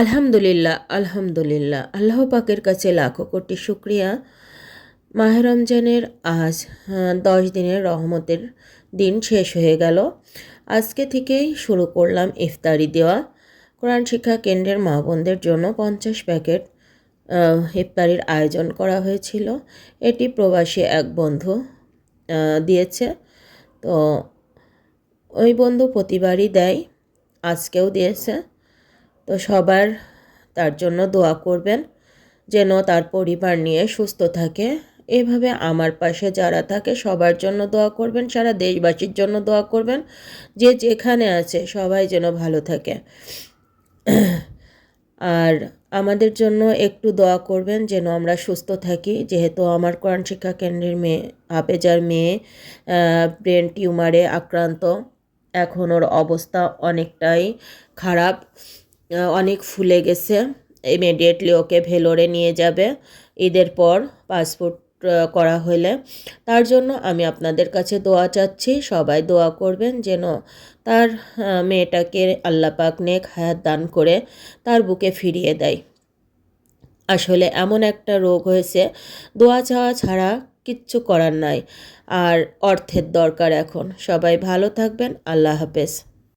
আলহামদুলিল্লাহ, আলহামদুলিল্লাহ। আল্লাহ পাকের কাছে লাখো কোটি শুক্রিয়া। মাহে রমজানের আজ 10 দিনের রহমতের দিন শেষ হয়ে গেল। আজকে থেকেই শুরু করলাম ইফতারি দেওয়া। কোরআন শিক্ষা কেন্দ্রের মা বোনদের জন্য 50 প্যাকেট ইফতারির আয়োজন করা হয়েছিল। এটি প্রবাসী এক বন্ধু দিয়েছে। তো ওই বন্ধু প্রতিবারই দেয়, আজকেও দিয়েছে। তো সবার তার জন্য দোয়া করবেন যেন তার পরিবার নিয়ে সুস্থ থাকে। এভাবে আমার পাশে যারা থাকে সবার জন্য দোয়া করবেন, সারা দেশবাসীর জন্য দোয়া করবেন, যে যেখানে আছে সবাই যেন ভালো থাকে। আর আমাদের জন্য একটু দোয়া করবেন যেন আমরা সুস্থ থাকি, যেহেতু আমার কোরআন শিক্ষা কেন্দ্রের মেয়ে হাফেজার মেয়ে ব্রেন টিউমারে আক্রান্ত। এখন ওর অবস্থা অনেকটাই খারাপ, অনেক ফুলে গেছে। ইমিডিয়েটলি ওকে ভেলোরে নিয়ে যাবে ঈদের পর পাসপোর্ট করা হলে। তার জন্য আমি আপনাদের কাছে দোয়া চাচ্ছি, সবাই দোয়া করবেন যেন তার মেয়েটাকে আল্লাহ পাক নেক হায়াত দান করে তার বুকে ফিরিয়ে দেয়। আসলে এমন একটা রোগ হয়েছে, দোয়া চাওয়া ছাড়া কিচ্ছু করার নাই। আর অর্থের দরকার এখন। সবাই ভালো থাকবেন। আল্লাহ হাফেজ।